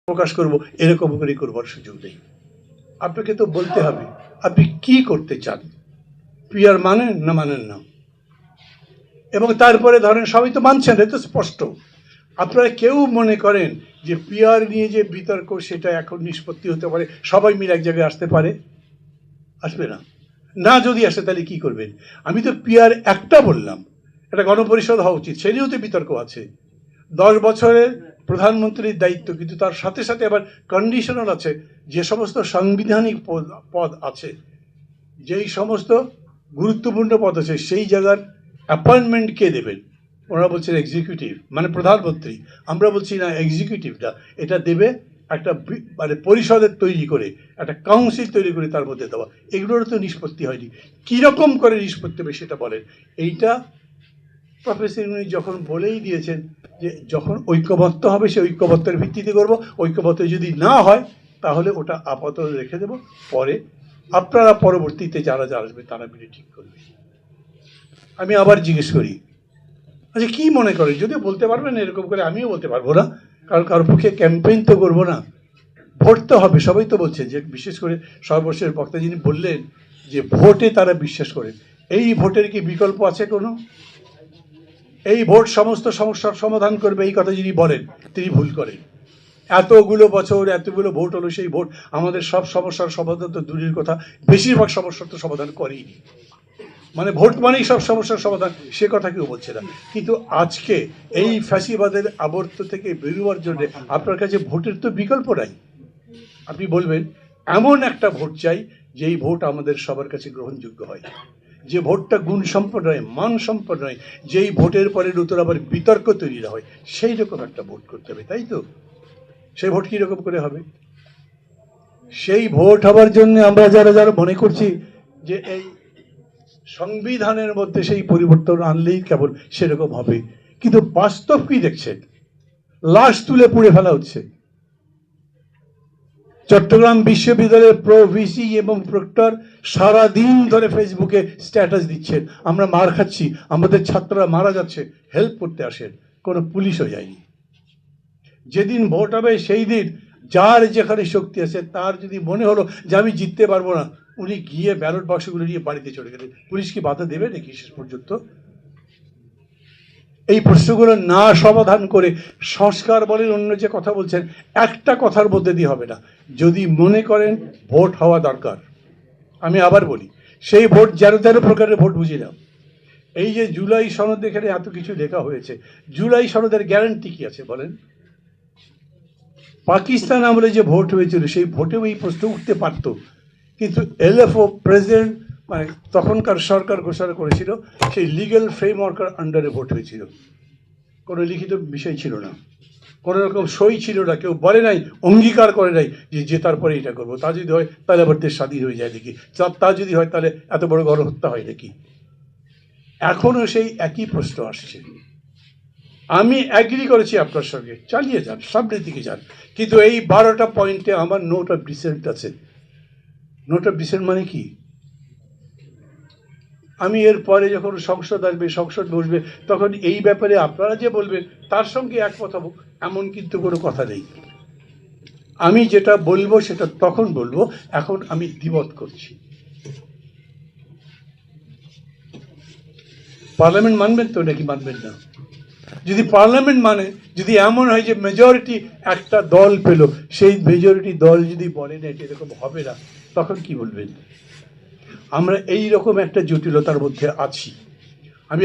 প্রকাশ করব এরকম করে করবার সুযোগ নেই। আপনাকে তো বলতে হবে আপনি কি করতে চান, পিআর মানেন না মানেন না। এবং তারপরে ধরেন সবাই তো মানছেন, এটা স্পষ্ট। আপনারা কেউ মনে করেন যে পিআর নিয়ে যে বিতর্ক সেটা এখন নিষ্পত্তি হতে পারে, সবাই মিলে এক জায়গায় আসতে পারে? আসবে না। না যদি আসে তাহলে কি করবেন? আমি তো পিআর একটা বললাম, একটা গণপরিষদ হওয়া উচিত, সে নিয়েও তো বিতর্ক আছে। 10 বছরের প্রধানমন্ত্রীর দায়িত্ব, কিন্তু তার সাথে সাথে আবার কন্ডিশনাল আছে। যে সমস্ত সাংবিধানিক পদ আছে, যেই সমস্ত গুরুত্বপূর্ণ পদ আছে, সেই জায়গার অ্যাপয়েন্টমেন্ট কে দেবেন? ওনারা বলছেন এক্সিকিউটিভ, মানে প্রধানমন্ত্রী। আমরা বলছি না, এক্সিকিউটিভটা এটা দেবে একটা মানে পরিষদের তৈরি করে, একটা কাউন্সিল তৈরি করে তার মধ্যে দেওয়া। এগুলোর তো নিষ্পত্তি হয়নি। কীরকম করে নিষ্পত্তি হবে সেটা বলেন। এইটা প্রফেসর উনি যখন বলেই দিয়েছেন যে যখন ঐক্যবদ্ধ হবে সে ঐক্যবদ্ধের ভিত্তিতে করব, ঐক্যবদ্ধ যদি না হয় তাহলে ওটা আপাতত রেখে দেব, পরে আপনারা পরবর্তীতে যারা যারা আসবে তারা মিলে ঠিক করবে। আমি আবার জিজ্ঞেস করি, আচ্ছা কি মনে করেন? যদিও বলতে পারবেন এরকম করে, আমিও বলতে পারবো না, কারণ কারোর পক্ষে ক্যাম্পেইন তো করবো না। ভোট তো হবে, সবাই তো বলছে, যে বিশেষ করে সর্বশেষ বক্তা যিনি বললেন যে ভোটে তারা বিশ্বাস করেন। এই ভোটের কি বিকল্প আছে কোনো? এই ভোট সমস্ত সমস্যার সমাধান করবে এই কথা যিনি বলেন তিনি ভুল করেন। এতগুলো বছর এতগুলো ভোট হলো, সেই ভোট আমাদের সব সমস্যার সমাধান তো দূরের কথা, বেশিরভাগ সমস্যার তো সমাধান করেইনি। মানে ভোট মানেই সব সমস্যার সমাধান, সে কথা কেউ বলছে না। কিন্তু আজকে এই ফ্যাসিবাদের আবর্ত থেকে বেরোবার জন্য আপনার কাছে ভোটের তো বিকল্প নাই। আপনি বলবেন এমন একটা ভোট চাই যেই ভোট আমাদের সবার কাছে গ্রহণযোগ্য হয়, যে ভোটটা গুণ সম্পন্ন নয়, মান সম্পন্ন নয়, যেই ভোটের পরে নতুন আবার বিতর্ক তৈরি হয়, সেই রকম একটা ভোট করতে হবে, তাই তো? সেই ভোট কীরকম করে হবে? সেই ভোট হবার জন্য আমরা যারা যারা মনে করছি যে এই সংবিধানের মধ্যে সেই পরিবর্তন আনলেই কেবল সেরকম হবে, কিন্তু বাস্তব কি দেখছেন? লাশ তুলে পুড়ে ফেলা হচ্ছে। চট্টগ্রাম বিশ্ববিদ্যালয়ের প্রো ভিসি এবং প্রক্টর সারাদিন ধরে ফেসবুকে স্ট্যাটাস দিচ্ছেন, আমরা মার খাচ্ছি, আমাদের ছাত্ররা মারা যাচ্ছে, হেল্প করতে আসেন। কোনো পুলিশও যায়নি। যেদিন ভোট হবে সেই দিন যার যেখানে শক্তি আছে, তার যদি মনে হলো যে আমি জিততে পারবো না, উনি গিয়ে ব্যালট বাক্সগুলো নিয়ে বাড়িতে চলে গেলেন। পুলিশ কি বাধা দেবে নাকি শেষ পর্যন্ত? এই প্রশ্নগুলো না সমাধান করে সংস্কার বলেন, অন্য যে কথা বলছেন, একটা কথার মধ্যে দিয়ে হবে না। যদি মনে করেন ভোট হওয়া দরকার, আমি আবার বলি, সেই ভোট 13 প্রকারের ভোট বুঝি না। এই যে জুলাই সনদ, এখানে এত কিছু লেখা হয়েছে, জুলাই সনদের গ্যারান্টি কি আছে বলেন? পাকিস্তান আমলে যে ভোট হয়েছিল সেই ভোটেও এই প্রশ্ন উঠতে পারত, কিন্তু এলএফও প্রেসিডেন্ট মানে তখনকার সরকার ঘোষণা করেছিল সেই লিগ্যাল ফ্রেমওয়ার্কের আন্ডারে ভোট হয়েছিল। কোনো লিখিত বিষয় ছিল না, কোনো রকম সই ছিল না, কেউ বলে নাই, অঙ্গীকার করে নাই যে জেতার পরে এটা করবো। তা যদি হয় তাহলে আবার দেশ স্বাধীন হয়ে যায় নাকি? তা যদি হয় তাহলে এত বড় গণহত্যা হয় নাকি? এখনও সেই একই প্রশ্ন আসছে। আমি অ্যাগ্রি করেছি আপনার সঙ্গে, চালিয়ে যান, সামনের দিকে যান, কিন্তু এই 12টা পয়েন্টে আমার নোট অফ ডিসেন্ট আছে। নোট অফ ডিসেন্ট মানে কি? আমি এর পরে যখন সংসদ আসবে, সংসদ বসবে, তখন এই ব্যাপারে আপনারা যে বলবেন তার সঙ্গে একমত হব, এমন কিন্তু কোনো কথা নেই। আমি যেটা বলবো সেটা তখন বলবো, এখন আমি দ্বিমত করছি। পার্লামেন্ট মানবেন তো নাকি মানবেন না? যদি পার্লামেন্ট মানে, যদি এমন হয় যে মেজরিটি একটা দল পেল, সেই মেজরিটি দল যদি বলে না এটা এরকম হবে না, তখন কি বলবেন? আমরা এই রকম একটা জটিলতার মধ্যে আছি। আমি